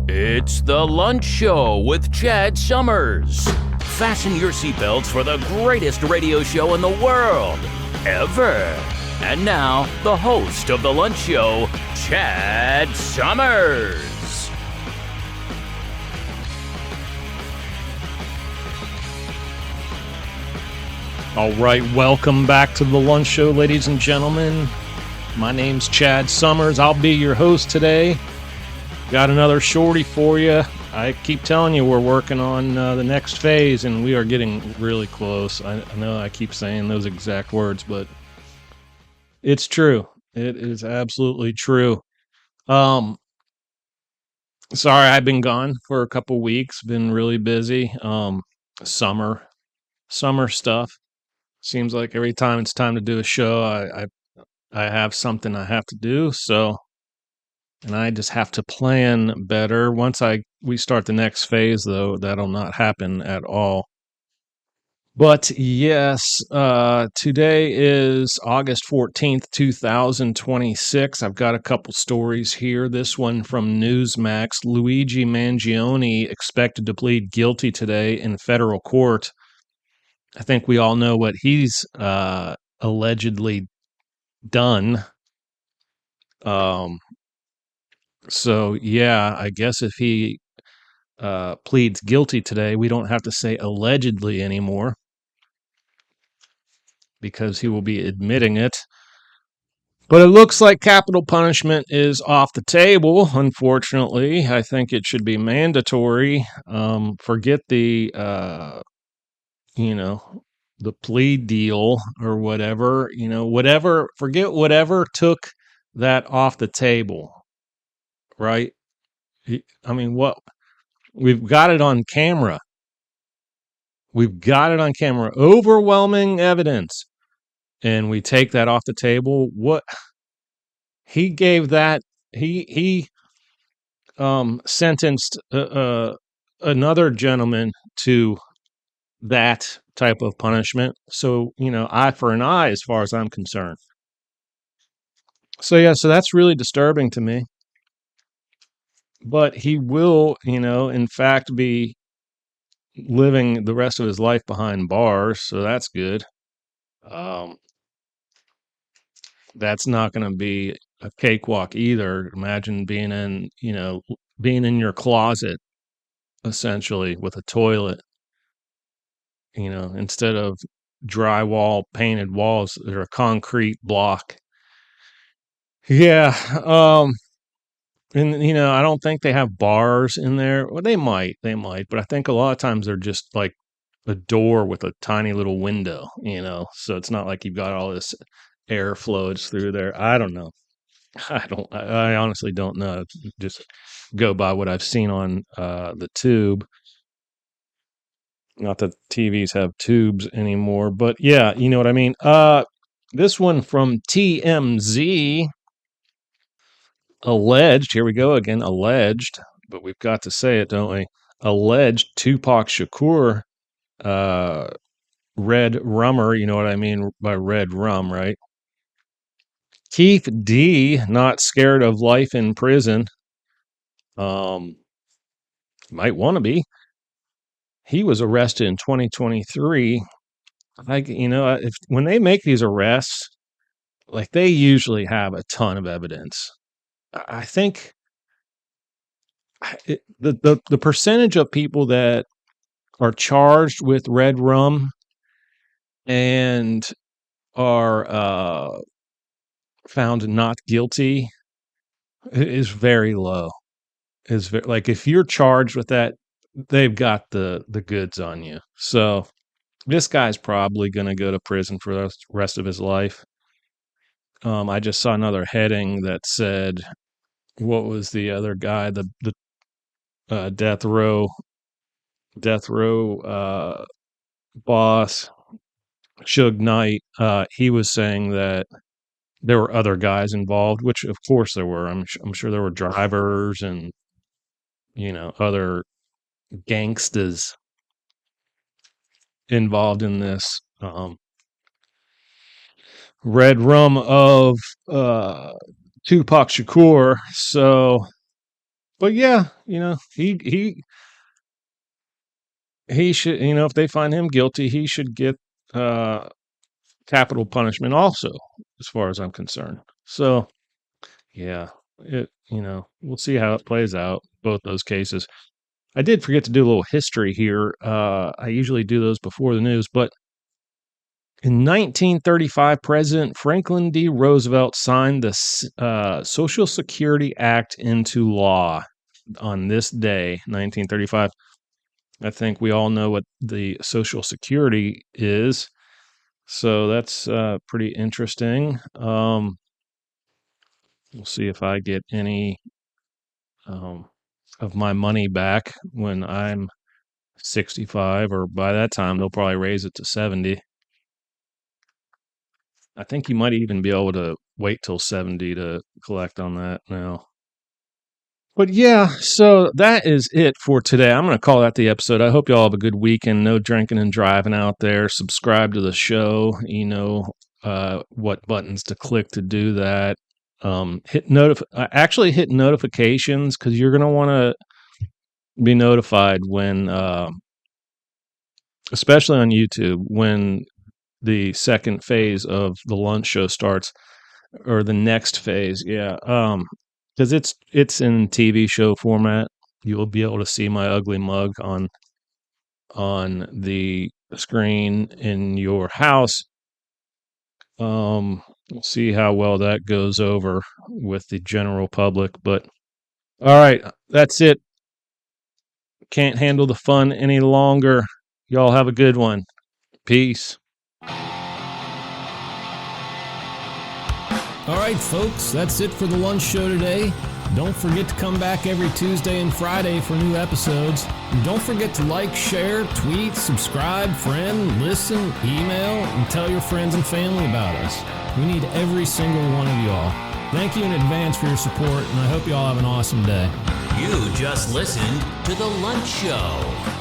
It's the Lunch Show with Chad Summers. Fasten your seatbelts for the greatest radio show in the world, ever. And now, the host of the Lunch Show, Chad Summers. All right, welcome back to the Lunch Show, ladies and gentlemen. My name's Chad Summers. I'll be your host today. Got another shorty for you. I keep telling you we're working on the next phase, and we are getting really close. I know I keep saying those exact words, but it's true. It is absolutely true. Sorry I've been gone for a couple weeks. Been really busy. Summer stuff. Seems like every time it's time to do a show, I have something I have to do. So, and I just have to plan better. Once we start the next phase, though, that'll not happen at all. But yes, today is August 14th, 2026. I've got a couple stories here. This one from Newsmax. Luigi Mangione expected to plead guilty today in federal court. I think we all know what he's allegedly done. So yeah, I guess if he pleads guilty today, we don't have to say allegedly anymore because he will be admitting it. But it looks like capital punishment is off the table, unfortunately. I think it should be mandatory. Forget the the plea deal or whatever, forget whatever took that off the table, right? I mean, we've got it on camera. We've got it on camera. Overwhelming evidence. And we take that off the table. What he gave that, he sentenced another gentleman to that type of punishment. So, eye for an eye as far as I'm concerned. So, yeah, so that's really disturbing to me. But he will, in fact, be living the rest of his life behind bars. So that's good. That's not going to be a cakewalk either. Imagine being in your closet, essentially, with a toilet, instead of drywall painted walls, they're a concrete block. Yeah. And I don't think they have bars in there. Well, they might, but I think a lot of times they're just like a door with a tiny little window, so it's not like you've got all this air flows through there. I don't know. I honestly don't know. Just go by what I've seen on the tube. Not that TVs have tubes anymore, but yeah, you know what I mean. This one from TMZ. Alleged, here we go again, alleged, but we've got to say it, don't we? Alleged Tupac Shakur, red rummer, you know what I mean by red rum, right? Keith D, not scared of life in prison. Might want to be. He was arrested in 2023. Like, when they make these arrests, like they usually have a ton of evidence. I think the percentage of people that are charged with red rum and are found not guilty is very low. Like if you're charged with that, they've got the goods on you. So this guy's probably going to go to prison for the rest of his life. I just saw another heading that said, what was the other guy? The death row boss, Suge Knight. He was saying that there were other guys involved, which of course there were. I'm sure there were drivers and other gangsters involved in this red rum of Tupac Shakur. So But yeah, he should, if they find him guilty, he should get uh, capital punishment also, as far as I'm concerned. So yeah, we'll see how it plays out, both those cases. I did forget to do a little history here. I usually do those before the news, but in 1935, President Franklin D. Roosevelt signed the Social Security Act into law on this day, 1935. I think we all know what the Social Security is, so that's pretty interesting. We'll see if I get any um, of my money back when I'm 65, or by that time they'll probably raise it to 70. I think you might even be able to wait till 70 to collect on that now. But yeah, so that is it for today. I'm going to call that the episode. I hope y'all have a good weekend. No drinking and driving out there. Subscribe to the show. What buttons to click to do that. Actually hit notifications, because you're going to want to be notified when, especially on YouTube, when the second phase of the lunch show starts, or the next phase. Yeah. Because it's in TV show format. You will be able to see my ugly mug on the screen in your house. We'll see how well that goes over with the general public. But all right, that's it. Can't handle the fun any longer. Y'all have a good one. Peace. All right, folks, that's it for the lunch show today. Don't forget to come back every Tuesday and Friday for new episodes. And don't forget to like, share, tweet, subscribe, friend, listen, email, and tell your friends and family about us. We need every single one of y'all. Thank you in advance for your support, and I hope y'all have an awesome day. You just listened to The Lunch Show.